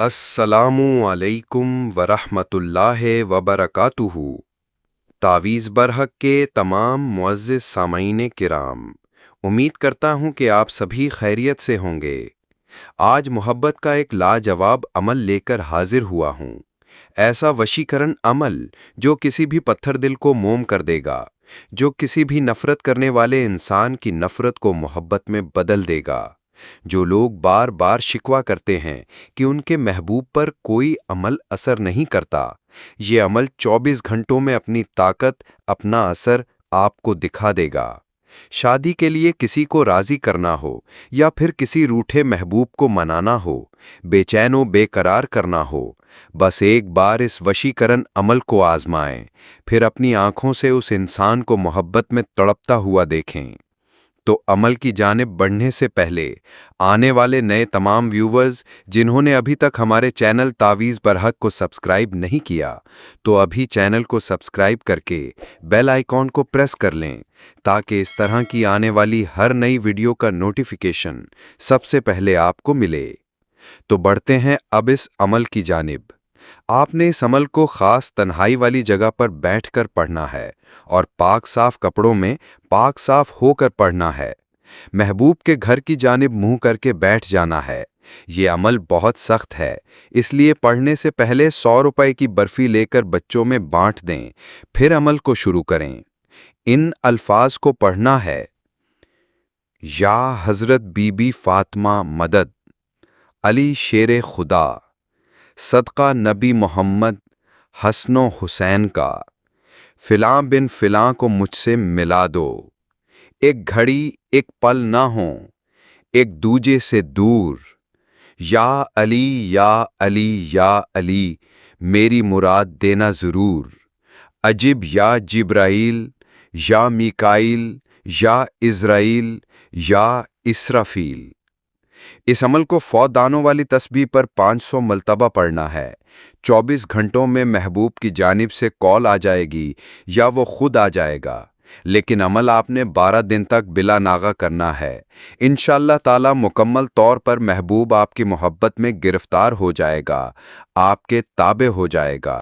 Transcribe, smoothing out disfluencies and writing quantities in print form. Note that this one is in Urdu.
السلام علیکم ورحمۃ اللہ وبرکاتہ۔ تعویذ برحق کے تمام معزز سامعین کرام، امید کرتا ہوں کہ آپ سبھی خیریت سے ہوں گے۔ آج محبت کا ایک لاجواب عمل لے کر حاضر ہوا ہوں، ایسا وشیکرن عمل جو کسی بھی پتھر دل کو موم کر دے گا، جو کسی بھی نفرت کرنے والے انسان کی نفرت کو محبت میں بدل دے گا۔ جو لوگ بار بار شکوہ کرتے ہیں کہ ان کے محبوب پر کوئی عمل اثر نہیں کرتا، یہ عمل 24 گھنٹوں میں اپنی طاقت، اپنا اثر آپ کو دکھا دے گا۔ شادی کے لیے کسی کو راضی کرنا ہو یا پھر کسی روٹھے محبوب کو منانا ہو، بے چین و بے قرار کرنا ہو، بس ایک بار اس وشیکرن عمل کو آزمائیں، پھر اپنی آنکھوں سے اس انسان کو محبت میں تڑپتا ہوا دیکھیں۔ تو عمل کی جانب بڑھنے سے پہلے آنے والے نئے تمام ویورز جنہوں نے ابھی تک ہمارے چینل تعویذ برحق کو سبسکرائب نہیں کیا، تو ابھی چینل کو سبسکرائب کر کے بیل آئیکن کو پریس کر لیں تاکہ اس طرح کی آنے والی ہر نئی ویڈیو کا نوٹیفیکیشن سب سے پہلے آپ کو ملے۔ تو بڑھتے ہیں اب اس عمل کی جانب۔ آپ نے اس عمل کو خاص تنہائی والی جگہ پر بیٹھ کر پڑھنا ہے اور پاک صاف کپڑوں میں پاک صاف ہو کر پڑھنا ہے۔ محبوب کے گھر کی جانب منہ کر کے بیٹھ جانا ہے۔ یہ عمل بہت سخت ہے، اس لیے پڑھنے سے پہلے 100 روپے کی برفی لے کر بچوں میں بانٹ دیں، پھر عمل کو شروع کریں۔ ان الفاظ کو پڑھنا ہے: یا حضرت بی بی فاطمہ مدد، علی شیر خدا، صدقہ نبی محمد حسن و حسین کا، فلاں بن فلاں کو مجھ سے ملا دو، ایک گھڑی ایک پل نہ ہوں ایک دوجے سے دور، یا علی یا علی یا علی میری مراد دینا ضرور، عجب یا جبرائیل یا میکائیل یا عزرائیل یا اسرافیل۔ اس عمل کو فوت دانوں والی تسبیح پر 500 مرتبہ پڑھنا ہے۔ 24 گھنٹوں میں محبوب کی جانب سے کال آ جائے گی یا وہ خود آ جائے گا، لیکن عمل آپ نے 12 دن تک بلا ناغہ کرنا ہے۔ انشاءاللہ تعالی مکمل طور پر محبوب آپ کی محبت میں گرفتار ہو جائے گا، آپ کے تابع ہو جائے گا۔